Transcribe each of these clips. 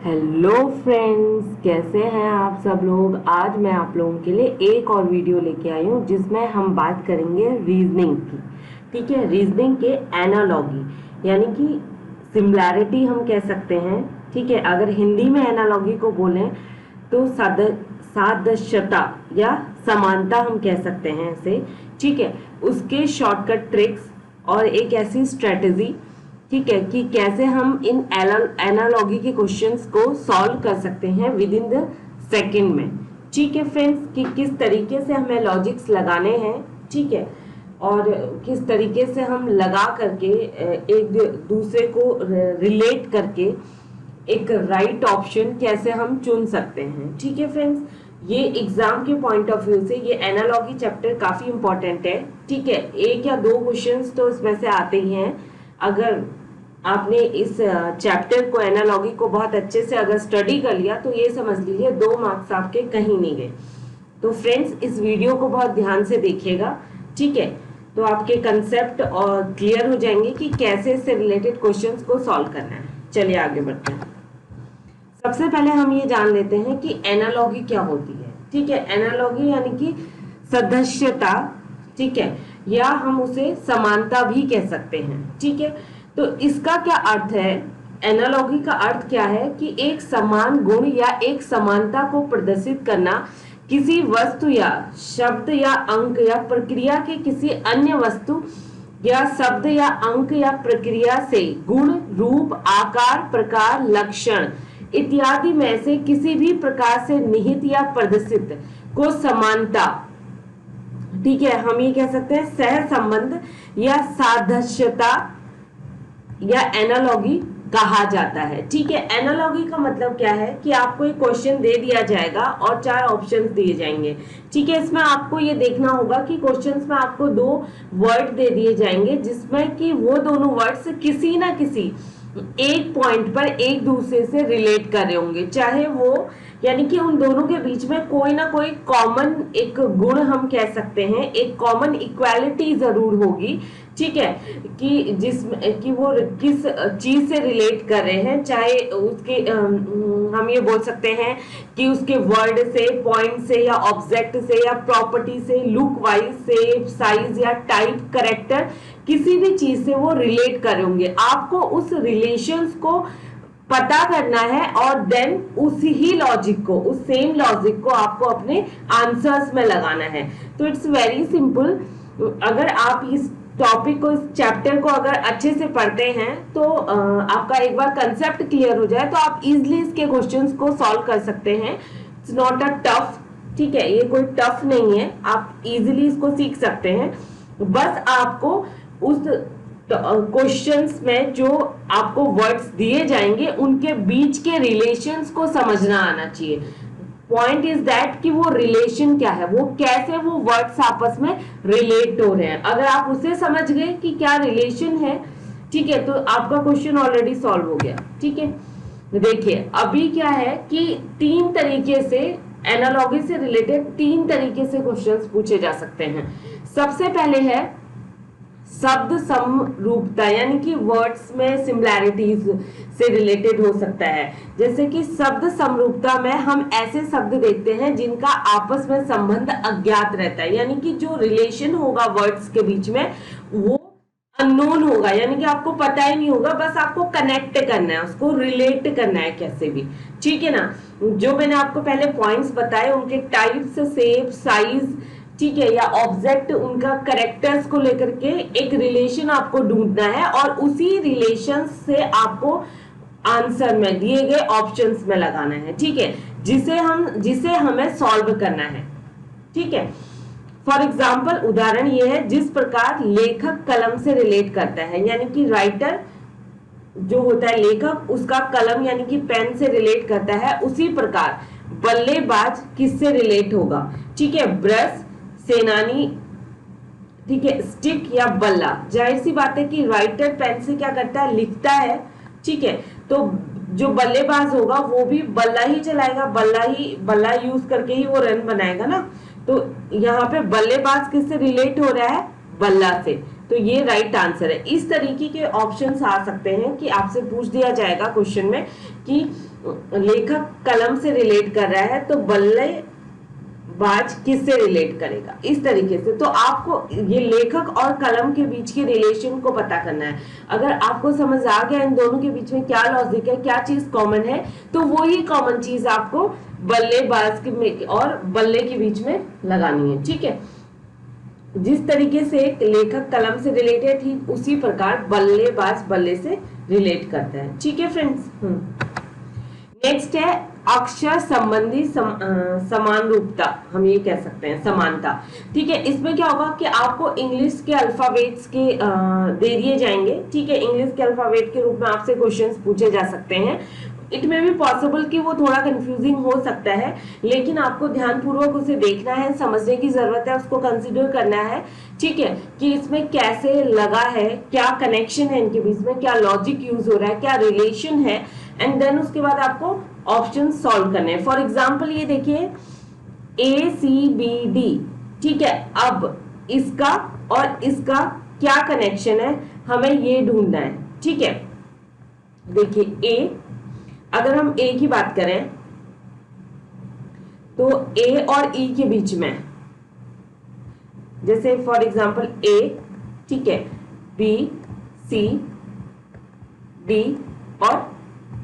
Hello friends, कैसे हैं आप सब लोग। आज मैं आप लोगों के लिए एक और वीडियो लेके आई हूँ जिसमें हम बात करेंगे रीजनिंग की। ठीक है, रीजनिंग के एनालॉगी यानी कि सिमिलैरिटी हम कह सकते हैं। ठीक है, अगर हिंदी में एनालॉगी को बोलें तो सादृश्यता या समानता हम कह सकते हैं इसे। ठीक है, उसके शॉर्टकट ट्रिक्स और एक ऐसी स्ट्रेटजी, ठीक है, कि कैसे हम इन एनालॉगी के क्वेश्चंस को सॉल्व कर सकते हैं विद इन द सेकेंड में। ठीक है फ्रेंड्स, कि किस तरीके से हमें लॉजिक्स लगाने हैं। ठीक है, और किस तरीके से हम लगा करके एक दूसरे को रिलेट करके एक राइट ऑप्शन कैसे हम चुन सकते हैं। ठीक है फ्रेंड्स, ये एग्जाम के पॉइंट ऑफ व्यू से ये एनालॉगी चैप्टर काफी इंपॉर्टेंट है। ठीक है, एक या दो क्वेश्चंस तो इसमें से आते ही हैं। अगर आपने इस चैप्टर को, एनालॉगी को बहुत अच्छे से अगर स्टडी कर लिया तो ये समझ लीजिए 2 मार्क्स आपके कहीं नहीं गए। तो फ्रेंड्स, इस वीडियो को बहुत ध्यान से देखिएगा। ठीक है, तो आपके कंसेप्ट और क्लियर हो जाएंगे कि कैसे इससे रिलेटेड क्वेश्चंस को सॉल्व करना है। चलिए आगे बढ़ते हैं। सबसे पहले हम ये जान लेते हैं कि एनालॉगी क्या होती है। ठीक है, एनालॉगी यानी कि सदस्यता, ठीक है, या हम उसे समानता भी कह सकते हैं। ठीक है, तो इसका क्या अर्थ है, एनालॉगी का अर्थ क्या है कि एक समान गुण या एक समानता को प्रदर्शित करना किसी वस्तु या शब्द या अंक या प्रक्रिया के किसी अन्य वस्तु या शब्द या अंक या प्रक्रिया से गुण, रूप, आकार, प्रकार, लक्षण इत्यादि में से किसी भी प्रकार से निहित या प्रदर्शित को समानता, ठीक है, हम ये कह सकते हैं सह संबंध या सादृश्यता या एनालॉगी कहा जाता है। ठीक है, एनालॉगी का मतलब क्या है कि आपको एक क्वेश्चन दे दिया जाएगा और 4 ऑप्शंस दिए जाएंगे। ठीक है, इसमें आपको ये देखना होगा कि क्वेश्चंस में आपको 2 वर्ड दे दिए जाएंगे जिसमें कि वो दोनों वर्ड्स किसी ना किसी एक पॉइंट पर एक दूसरे से रिलेट कर रहे होंगे, चाहे वो यानी कि उन दोनों के बीच में कोई ना कोई कॉमन एक गुण हम कह सकते हैं, एक कॉमन इक्वालिटी जरूर होगी। ठीक है, कि जिसमें कि वो किस चीज से रिलेट कर रहे हैं, चाहे उसके हम ये बोल सकते हैं कि उसके वर्ड से, पॉइंट से या ऑब्जेक्ट से या प्रॉपर्टी से, लुक वाइज, शेप, साइज या टाइप, करेक्टर, किसी भी चीज से वो रिलेट कर रहे होंगे। आपको उस रिलेशंस को पता करना है और देन उसी ही लॉजिक को, उस सेम लॉजिक को आपको अपने आंसर्स में लगाना है। तो इट्स वेरी सिंपल। अगर आप इस टॉपिक को, इस चैप्टर को अगर अच्छे से पढ़ते हैं तो आपका एक बार कंसेप्ट क्लियर हो जाए तो आप इजिली इसके क्वेश्चंस को सॉल्व कर सकते हैं। इट्स नॉट अ टफ, ठीक है, ये कोई टफ नहीं है, आप इजिली इसको सीख सकते हैं। बस आपको उस क्वेश्चंस में जो आपको वर्ड्स दिए जाएंगे उनके बीच के रिलेशंस को समझना आना चाहिए। पॉइंट इज दैट कि वो रिलेशन क्या है, वो कैसे वो वर्ड्स आपस में रिलेट हो रहे हैं। अगर आप उसे समझ गए कि क्या रिलेशन है, ठीक है, तो आपका क्वेश्चन ऑलरेडी सॉल्व हो गया। ठीक है, देखिए अभी क्या है कि 3 तरीके से एनालॉगी से रिलेटेड 3 तरीके से क्वेश्चंस पूछे जा सकते हैं। सबसे पहले है शब्द समरूपता, यानी कि वर्ड्स में सिमिलैरिटीज से रिलेटेड हो सकता है। जैसे कि शब्द समरूपता में हम ऐसे शब्द देखते हैं जिनका आपस में संबंध अज्ञात रहता है, यानी कि जो रिलेशन होगा वर्ड्स के बीच में वो अननोन होगा, यानी कि आपको पता ही नहीं होगा, बस आपको कनेक्ट करना है, उसको रिलेट करना है कैसे भी। ठीक है ना, जो मैंने आपको पहले पॉइंट्स बताए उनके टाइप्स, शेप, साइज, ठीक है, या ऑब्जेक्ट, उनका कैरेक्टर्स को लेकर के एक रिलेशन आपको ढूंढना है और उसी रिलेशन से आपको आंसर में दिए गए ऑप्शंस में लगाना है। ठीक है, जिसे हमें सॉल्व करना है। ठीक है, फॉर एग्जाम्पल उदाहरण ये है, जिस प्रकार लेखक कलम से रिलेट करता है, यानी कि राइटर जो होता है लेखक, उसका कलम यानी कि पेन से रिलेट करता है, उसी प्रकार बल्लेबाज किससे रिलेट होगा। ठीक है, ब्रश, सेनानी, ठीक है, स्टिक या बल्ला। जाहिर सी बात है कि राइटर पेन से क्या करता है, लिखता है। ठीक है, तो जो बल्लेबाज होगा वो भी बल्ला ही चलाएगा, बल्ला यूज करके ही वो रन बनाएगा ना। तो यहाँ पे बल्लेबाज किससे रिलेट हो रहा है, बल्ला से। तो ये राइट आंसर है। इस तरीके के ऑप्शंस आ सकते हैं कि आपसे पूछ दिया जाएगा क्वेश्चन में कि लेखक कलम से रिलेट कर रहा है तो बल्लेबाज किससे रिलेट करेगा, इस तरीके से। तो आपको ये लेखक और कलम के बीच के रिलेशन को पता करना है। अगर आपको समझ आ गया इन दोनों के बीच में क्या लॉजिक है, क्या चीज कॉमन है, तो वो ही कॉमन चीज आपको बल्लेबाज के और बल्ले के बीच में लगानी है। ठीक है, जिस तरीके से लेखक कलम से रिलेटेड थी उसी प्रकार बल्लेबाज बल्ले से रिलेट करता है। ठीक है फ्रेंड्स। नेक्स्ट है अक्षर संबंधी समान रूपता, हम ये कह सकते हैं समानता। ठीक है, इसमें क्या होगा कि आपको इंग्लिश के अल्फाबेट्स के दे दिए जाएंगे। ठीक है, इंग्लिश के अल्फाबेट के रूप में आपसे क्वेश्चंस पूछे जा सकते हैं। इट में भी पॉसिबल कि वो थोड़ा कंफ्यूजिंग हो सकता है, लेकिन आपको ध्यानपूर्वक उसे देखना है, समझने की जरूरत है, उसको कंसिडर करना है। ठीक है, कि इसमें कैसे लगा है, क्या कनेक्शन है इनके बीच में, क्या लॉजिक यूज हो रहा है, क्या रिलेशन है, एंड देन उसके बाद आपको ऑप्शन सॉल्व करने हैं। फॉर एग्जाम्पल ये देखिए ACBD। ठीक है, अब इसका और इसका क्या कनेक्शन है, हमें ये ढूंढना है। ठीक है, देखिए A, अगर हम A की बात करें तो A और E के बीच में, जैसे फॉर एग्जाम्पल A, ठीक है, B, C, D और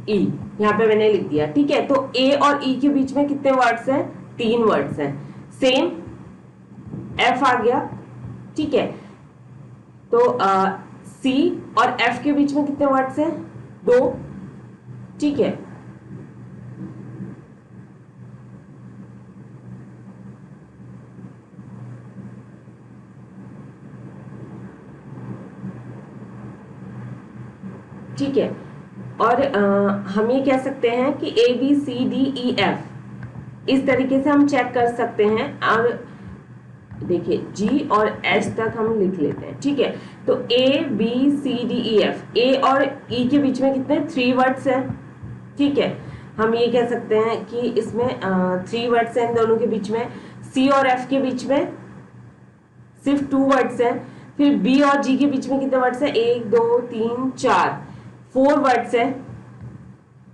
E, यहां पे मैंने लिख दिया। ठीक है, तो A और E के बीच में कितने वर्ड्स हैं, 3 वर्ड्स हैं। सेम F आ गया। ठीक है, तो C और F के बीच में कितने वर्ड्स हैं, 2। ठीक है, ठीक है, और हम ये कह सकते हैं कि ABCDEF, इस तरीके से हम चेक कर सकते हैं। और देखिए G और H तक हम लिख लेते हैं। ठीक है, तो ABCDEF, A और E के बीच में कितने 3 वर्ड्स हैं। ठीक है, हम ये कह सकते हैं कि इसमें 3 वर्ड्स हैं इन दोनों के बीच में। C और F के बीच में सिर्फ 2 वर्ड्स हैं। फिर B और G के बीच में कितने वर्ड्स हैं, 1 2 3 4, 4 वर्ड्स हैं।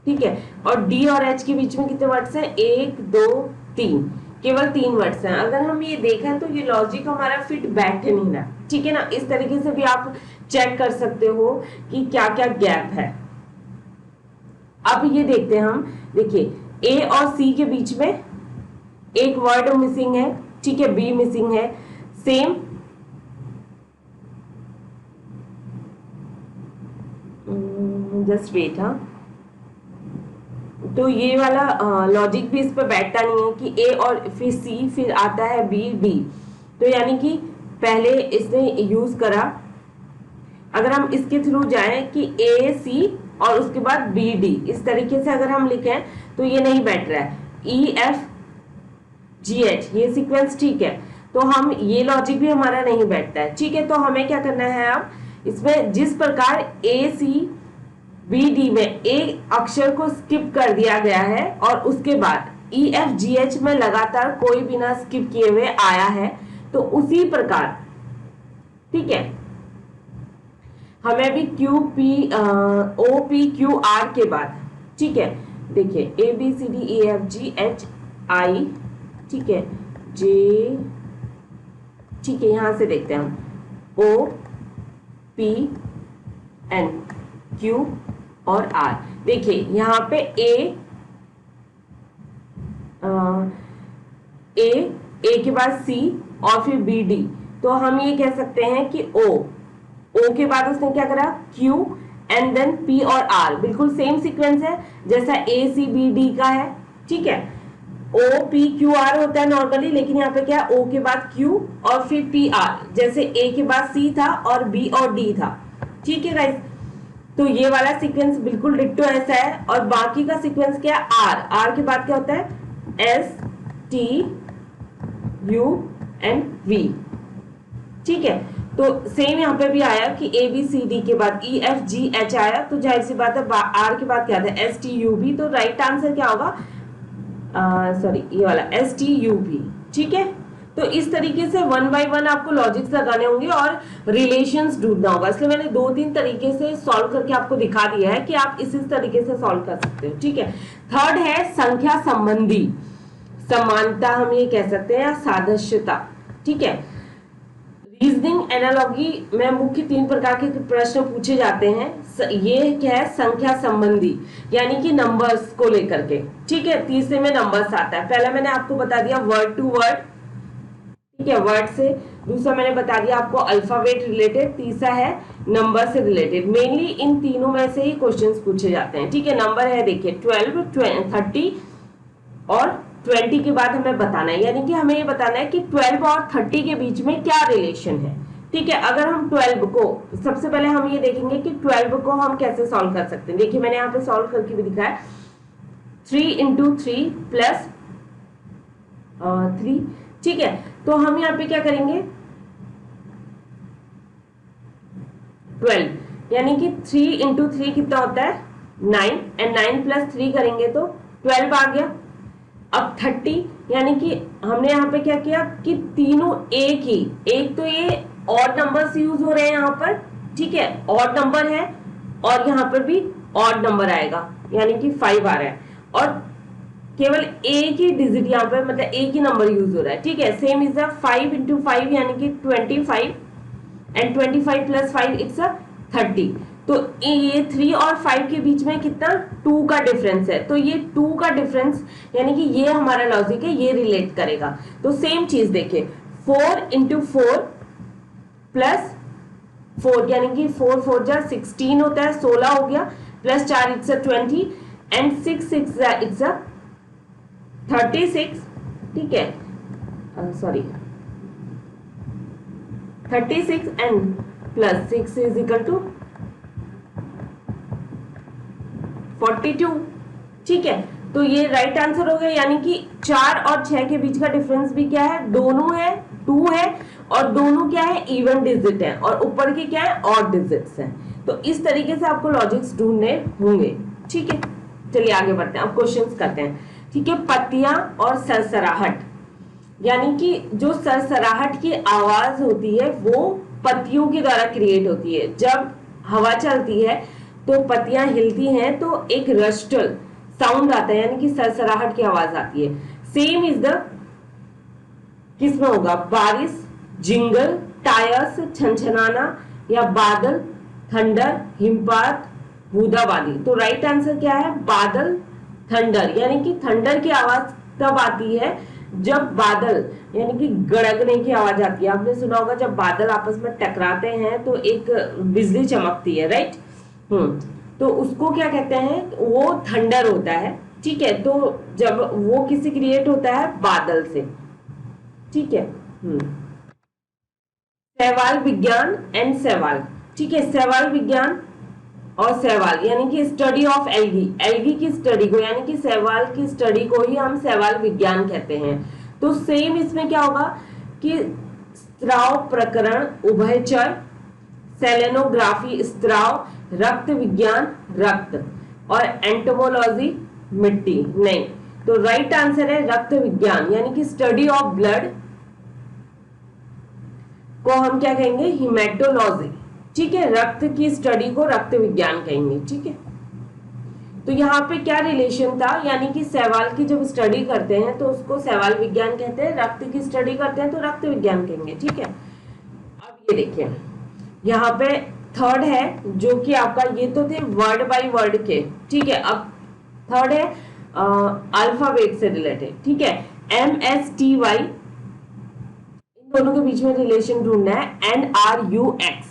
ठीक है, और D और H के बीच में कितने वर्ड्स हैं, 1 2 3, केवल 3 वर्ड्स हैं। अगर हम ये देखें तो ये लॉजिक हमारा फिट बैठ नहीं रहा। ठीक है ना, इस तरीके से भी आप चेक कर सकते हो कि क्या क्या गैप है। अब ये देखते हैं हम, देखिए A और C के बीच में एक वर्ड मिसिंग है। ठीक है, B मिसिंग है। Same just wait. हाँ, तो ये वाला लॉजिक भी इस पर बैठता नहीं है कि A और फिर C, फिर आता है B D। तो यानी कि पहले इसने यूज करा, अगर हम इसके थ्रू जाएं कि A C और उसके बाद B D, इस तरीके से अगर हम लिखें तो ये नहीं बैठ रहा है। E F G H, ये सीक्वेंस ठीक है, तो हम ये लॉजिक भी हमारा नहीं बैठता है। ठीक है, तो हमें क्या करना है, अब इसमें जिस प्रकार A C B D में एक अक्षर को स्किप कर दिया गया है और उसके बाद E F G H में लगातार कोई बिना स्किप किए हुए आया है, तो उसी प्रकार, ठीक है, हमें भी Q P O P Q R के बाद, ठीक है, देखिए A B C D E F G H I, ठीक है, J, ठीक है, यहां से देखते हैं हम O P N Q और R। देखिए यहाँ पे A के बाद C और फिर B D, तो हम ये कह सकते हैं कि O के बाद उसने क्या करा, Q एंड देन P और R, बिल्कुल सेम सीक्वेंस है जैसा A C B D का है। ठीक है, O P Q R होता है नॉर्मली, लेकिन यहाँ पे क्या है, O के बाद Q और फिर P R, जैसे A के बाद C था और B और D था। ठीक है गाइस, तो ये वाला सीक्वेंस बिल्कुल डिट्टो ऐसा है। और बाकी का सीक्वेंस क्या है, R के बाद क्या होता है, S T U and V। ठीक है, तो सेम यहाँ पे भी आया कि A B C D के बाद E F G H आया, तो जाहिर सी बात है R के बाद क्या था, S T U V, तो राइट आंसर क्या होगा, सॉरी ये वाला S T U V। ठीक है, तो इस तरीके से वन बाय वन आपको लॉजिक्स लगाने होंगे और रिलेशंस ढूंढना होगा। इसलिए मैंने 2-3 तरीके से सॉल्व करके आपको दिखा दिया है कि आप इस तरीके से सॉल्व कर सकते हो। ठीक है, थर्ड है संख्या संबंधी समानता, हम ये कह सकते हैं, या सादृश्यता। ठीक है, रीजनिंग एनालॉजी में मुख्य 3 प्रकार के प्रश्न पूछे जाते हैं। ये क्या है, संख्या संबंधी यानी कि नंबर्स को लेकर के। ठीक है, तीसरे में नंबर्स आता है। पहला मैंने आपको बता दिया वर्ड टू वर्ड, ठीक है, वर्ड से। दूसरा मैंने बता दिया आपको अल्फाबेट रिलेटेड। तीसरा है नंबर से रिलेटेड। मेनली इन तीनों में से ही क्वेश्चंस पूछे जाते हैं। ठीक है, नंबर है देखिए 12, 30 और 20 के बाद हमें बताना है, यानी कि हमें ये बताना है कि 12 और 30 के बीच में क्या रिलेशन है। ठीक है, अगर हम 12 को, सबसे पहले हम ये देखेंगे कि 12 को हम कैसे सॉल्व कर सकते हैं। देखिए मैंने यहाँ पे सॉल्व करके भी दिखाया, 3 × 3 प्लस 3। ठीक है, तो हम यहाँ पे क्या करेंगे, 12 यानी कि 3 × 3 कितना होता है 9, एंड 9 + 3 करेंगे तो 12 आ गया। अब 30 यानी कि हमने यहाँ पे क्या किया कि तीनों एक ही, एक तो ये ऑड नंबर्स यूज हो रहे हैं यहाँ पर। ठीक है, ऑड नंबर है और यहाँ पर भी ऑड नंबर आएगा, यानी कि 5 आ रहा है, और केवल एक ही डिजिट यहाँ पे, मतलब एक ही नंबर यूज हो रहा है। ठीक है, सेम इज 5 × 5 यानी कि 25, एंड 25 + 5 इट्स 30। तो ये 3 और 5 के बीच में कितना 2 का डिफरेंस है, तो ये 2 का डिफरेंस यानी कि ये हमारा लॉजिक है, ये रिलेट करेगा। तो सेम चीज देखिए, 4 × 4 प्लस 4 यानी कि 4 4 जा 16 होता है, 16 हो गया, प्लस 4 इट्स 20, एंड 6 6 इट्स 36। ठीक है, sorry 36 and plus 6 is equal to 42। ठीक है, तो ये राइट आंसर हो गया, यानी कि 4 और 6 के बीच का डिफरेंस भी क्या है, दोनों है 2 है, और दोनों क्या है इवन डिजिट है, और ऊपर के क्या है ऑड डिजिट्स हैं। तो इस तरीके से आपको लॉजिक्स ढूंढने होंगे। ठीक है, चलिए आगे बढ़ते हैं, अब क्वेश्चंस करते हैं। ठीक है, पत्तियां और सरसराहट, यानी कि जो सरसराहट की आवाज होती है वो पत्तियों के द्वारा क्रिएट होती है। जब हवा चलती है तो पत्तियां हिलती हैं तो एक रस्टल साउंड आता है, यानी कि सरसराहट की आवाज आती है। सेम इज द किसमें होगा, बारिश, जिंगल, टायर्स, छनछनाना, या बादल, थंडर, हिमपात, बूंदाबांदी। तो राइट आंसर क्या है, बादल, थंडर, यानी कि थंडर की आवाज तब आती है जब बादल यानी कि गड़गने की आवाज आती है। आपने सुना होगा जब बादल आपस में टकराते हैं तो एक बिजली चमकती है, राइट। तो उसको क्या कहते हैं, वो थंडर होता है। ठीक है, तो जब वो किससे क्रिएट होता है, बादल से। ठीक है, शैवाल विज्ञान एंड शैवाल। ठीक है, शैवाल विज्ञान और शैवाल यानी कि स्टडी ऑफ एल्गी, एल्गी की स्टडी को यानी कि शैवाल की स्टडी को ही हम शैवाल विज्ञान कहते हैं। तो सेम इसमें क्या होगा कि स्त्राव प्रकरण उभयचर, सेलेनोग्राफी स्त्राव, रक्त विज्ञान रक्त, और एंटोमोलॉजी मिट्टी नहीं। तो राइट आंसर है रक्त विज्ञान, यानी कि स्टडी ऑफ ब्लड को हम क्या कहेंगे, हिमेटोलॉजी। ठीक है, रक्त की स्टडी को रक्त विज्ञान कहेंगे। ठीक है, तो यहाँ पे क्या रिलेशन था, यानी कि शैवाल की जब स्टडी करते हैं तो उसको शैवाल विज्ञान कहते हैं, रक्त की स्टडी करते हैं तो रक्त विज्ञान कहेंगे। ठीक है, अब ये देखिए यहाँ पे थर्ड है जो कि आपका, ये तो थे वर्ड बाय वर्ड के। ठीक है, अब थर्ड है अल्फाबेट से रिलेटेड। ठीक है, MSTY, इन दोनों के बीच में रिलेशन ढूंढना है, NRUX।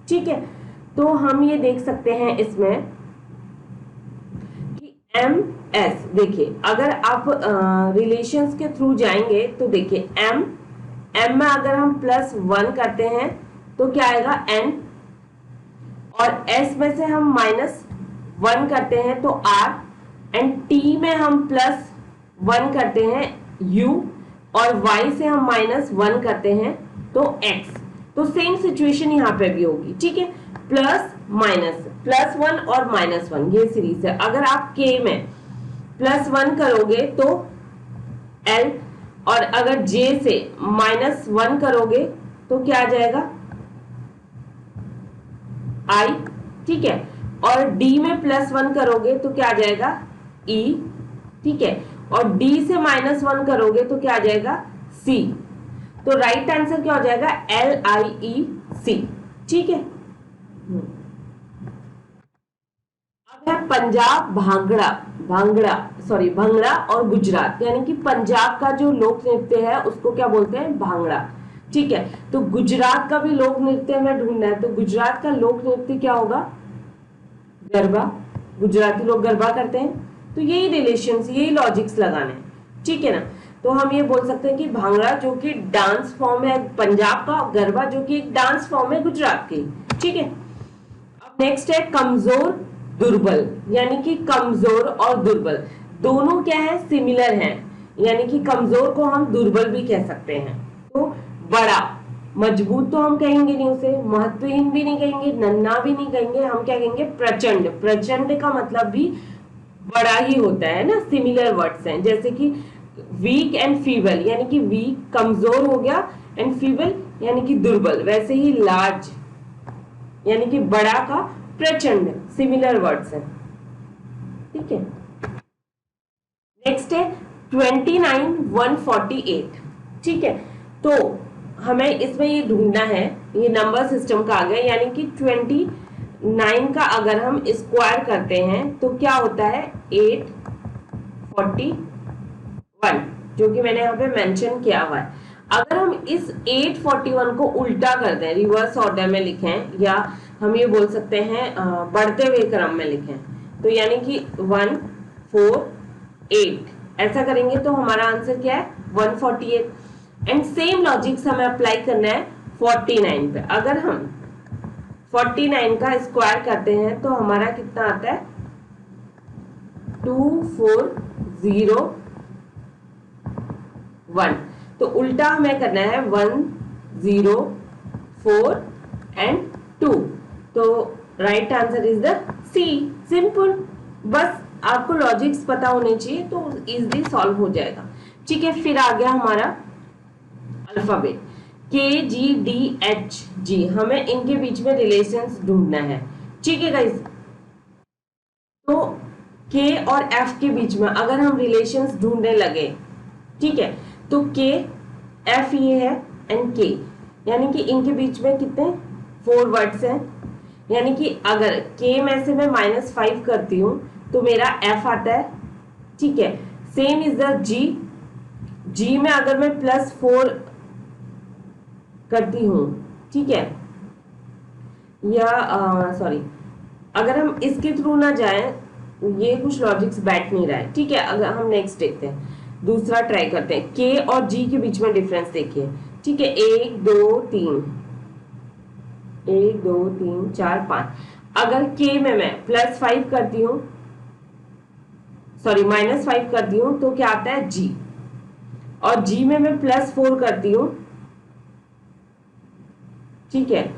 ठीक है, तो हम ये देख सकते हैं इसमें कि MS, देखिए अगर आप रिलेशंस के थ्रू जाएंगे तो देखिए M में अगर हम +1 करते हैं तो क्या आएगा N, और S में से हम -1 करते हैं तो R, एंड T में हम +1 करते हैं U, और Y से हम -1 करते हैं तो X। तो सेम सिचुएशन यहाँ पे भी होगी। ठीक है, प्लस माइनस, +1 और -1 ये सीरीज है। अगर आप K में +1 करोगे तो L, और अगर j से -1 करोगे तो क्या आ जाएगा i, ठीक है। और d में +1 करोगे तो क्या आ जाएगा e, ठीक है। और d से -1 करोगे तो क्या आ जाएगा c। तो राइट आंसर क्या हो जाएगा LIEC, ठीक है। अब है पंजाब, भंगड़ा और गुजरात, यानी कि पंजाब का जो लोक नृत्य है उसको क्या बोलते हैं भांगड़ा, ठीक है। तो गुजरात का भी लोक नृत्य हमें ढूंढना है, तो गुजरात का लोक नृत्य क्या होगा गरबा, गुजराती लोग गरबा करते हैं। तो यही रिलेशंस, यही लॉजिक्स लगाने हैं, ठीक है ना। तो हम ये बोल सकते हैं कि भांगड़ा जो कि डांस फॉर्म है पंजाब का, गरबा जो कि एक डांस फॉर्म है गुजरात की, ठीक है। अब नेक्स्ट है कमजोर दुर्बल, यानी कि कमजोर और दुर्बल दोनों क्या है सिमिलर हैं, यानी कि कमजोर को हम दुर्बल भी कह सकते हैं। तो बड़ा, मजबूत तो हम कहेंगे नहीं उसे, महत्वहीन भी नहीं कहेंगे, नन्हा भी नहीं कहेंगे, हम क्या कहेंगे प्रचंड। प्रचंड का मतलब भी बड़ा ही होता है ना, सिमिलर वर्ड्स हैं। जैसे कि वीक एंड फीबल, यानी कि वीक कमजोर हो गया, एंड फीबल यानी कि दुर्बल। वैसे ही लार्ज यानी कि बड़ा का प्रचंड, सिमिलर वर्ड्स हैं, ठीक है। नेक्स्ट है 29,148, ठीक है। तो हमें इसमें ये ढूंढना है, ये नंबर सिस्टम का आ गया, यानी कि 29 का अगर हम स्क्वायर करते हैं तो क्या होता है 841, जो कि मैंने यहाँ पे मेंशन किया हुआ है। अगर हम इस 841 को उल्टा कर दें, रिवर्स ऑर्डर में लिखें, या हम ये बोल सकते हैं बढ़ते हुए क्रम में लिखें, तो यानी कि 148 ऐसा करेंगे तो हमारा आंसर क्या है 148। एंड सेम लॉजिक्स हमें अप्लाई करना है 49 पे। अगर हम 49 का स्क्वायर करते हैं तो हमारा कितना आता है 2401। तो उल्टा हमें करना है 104 एंड 2। तो right answer is the C. Simple, बस आपको लॉजिक्स पता होने चाहिए तो इजीली सॉल्व हो जाएगा, ठीक है। फिर आ गया हमारा अल्फाबेट KGDHG, हमें इनके बीच में रिलेशंस ढूंढना है, ठीक है गाइस। तो K और F के बीच में अगर हम रिलेशंस ढूंढने लगे, ठीक है, तो K F ये है एंड K, यानी कि इनके बीच में कितने 4 वर्ड्स हैं, यानी कि अगर K में से मैं -5 करती हूं तो मेरा F आता है, ठीक है। सेम इज द G में अगर मैं +4 करती हूं, ठीक है, या सॉरी अगर हम इसके थ्रू ना जाएं, ये कुछ लॉजिक्स बैठ नहीं रहा है, ठीक है। अगर हम नेक्स्ट देखते हैं, दूसरा ट्राई करते हैं। K और G के बीच में डिफरेंस देखिए, ठीक है, 1 2 3 1 2 3 4 5। अगर K में मैं +5 करती हूँ, सॉरी -5 करती हूँ तो क्या आता है G, और G में मैं +4 करती हूँ, ठीक है।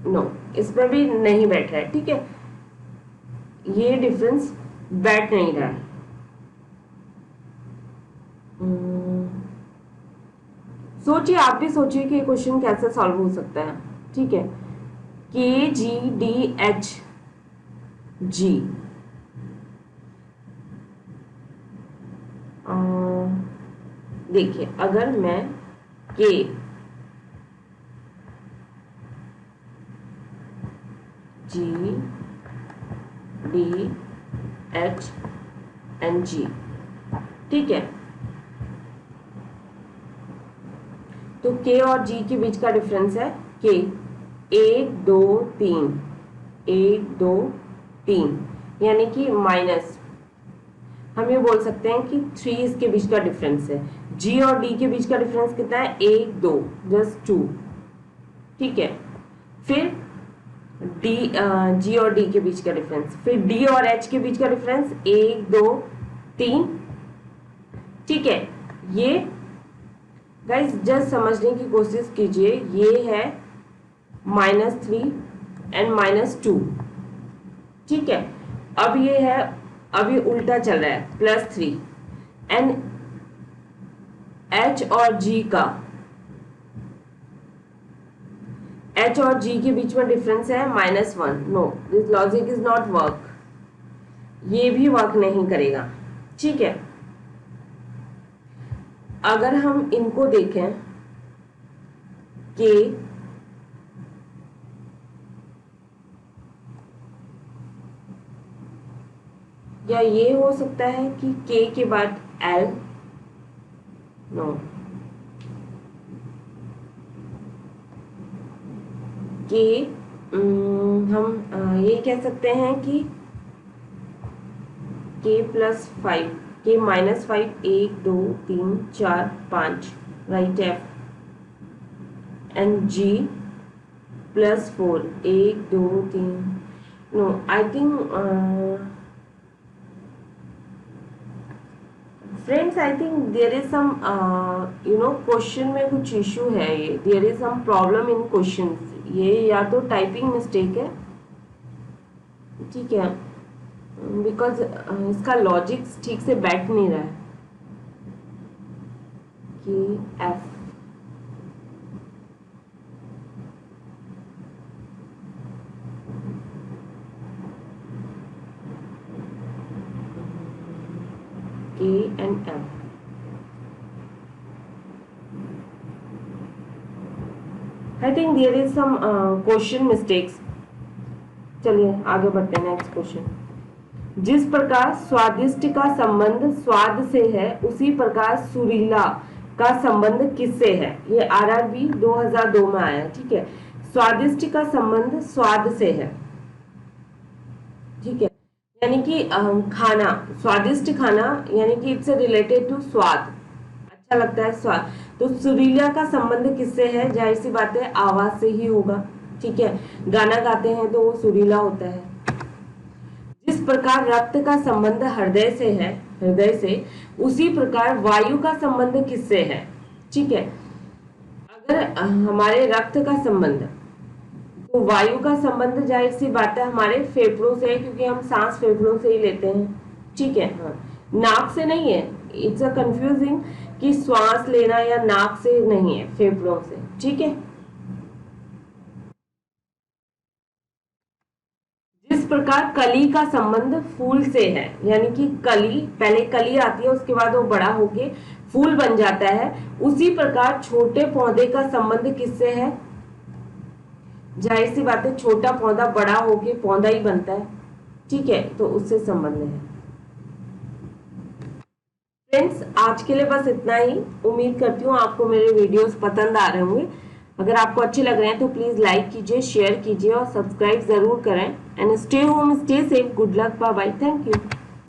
नो, इसमें भी नहीं बैठ रहा है, ठीक है, ये डिफरेंस बैठ नहीं रहा है। सोचिए, आप भी सोचिए कि क्वेश्चन कैसे सॉल्व हो सकता है, ठीक है। KGDHG, देखिए अगर मैं K G D H and G, ठीक है, तो K और G के बीच का डिफरेंस है K 1 2 3 1 2 3, यानी कि माइनस, हम ये बोल सकते हैं कि 3 इसके बीच का डिफरेंस है। G और D के बीच का डिफरेंस कितना है 1 2 जस्ट 2, ठीक है। फिर G और D के बीच का डिफरेंस, फिर D और H के बीच का डिफरेंस 1 2 3, ठीक है। ये गाइस जस्ट समझने की कोशिश कीजिए, ये है -3 एंड -2, ठीक है। अब ये है अभी उल्टा चल रहा है, +3 एंड H और G का, H और G के बीच में डिफरेंस है -1। No, this logic is not work, ये भी वर्क नहीं करेगा। ठीक है, अगर हम इनको देखें कि या ये हो सकता है कि K के बाद L, नो, K हम ये कह सकते हैं कि K+5, K -5, 1 2 3 4 5, right, F and G +4, 1 2 3, no, I think friends, I think there is some question में कुछ इशू है, ये there is some problem in question, ये या तो टाइपिंग मिस्टेक है, ठीक है, बिकॉज इसका लॉजिक ठीक से बैठ नहीं रहा है कि F K and M। I think there is some question mistakes। चलिए आगे बढ़ते हैं, नेक्स्ट क्वेश्चन। जिस प्रकार स्वादिष्ट का संबंध स्वाद से है, उसी प्रकार सुरीला का संबंध किससे है? ये RRB 2002 में आया, ठीक है। स्वादिष्ट का संबंध स्वाद से है, ठीक है, यानी कि खाना, स्वादिष्ट खाना, यानी कि इट्स रिलेटेड टू स्वाद, अच्छा लगता है स्वाद। तो सुरीला का संबंध किससे है? जाहिर सी बात है आवाज से ही होगा, ठीक है, गाना गाते हैं तो वो सुरीला होता है। जिस प्रकार रक्त का संबंध हृदय से है, हृदय से, उसी प्रकार वायु का संबंध किससे है? ठीक है, अगर हमारे रक्त का संबंध, तो वायु का संबंध जाहिर सी बात है हमारे फेफड़ों से है, क्योंकि हम सांस फेफड़ों से ही लेते हैं, ठीक है, हाँ, नाक से नहीं है। इट्स अ कंफ्यूजिंग कि श्वास लेना या नाक से नहीं है, फेफड़ों से, ठीक है। जिस प्रकार कली का संबंध फूल से है, यानी कि कली, पहले कली आती है, उसके बाद वो बड़ा होके फूल बन जाता है, उसी प्रकार छोटे पौधे का संबंध किससे है? जाहिर सी बात है छोटा पौधा बड़ा होके पौधा ही बनता है, ठीक है, तो उससे संबंध है। फ्रेंड्स, आज के लिए बस इतना ही। उम्मीद करती हूँ आपको मेरे वीडियोस पसंद आ रहे होंगे। अगर आपको अच्छे लग रहे हैं तो प्लीज लाइक कीजिए, शेयर कीजिए और सब्सक्राइब जरूर करें। And stay home, stay safe, good luck, bye bye, thank you.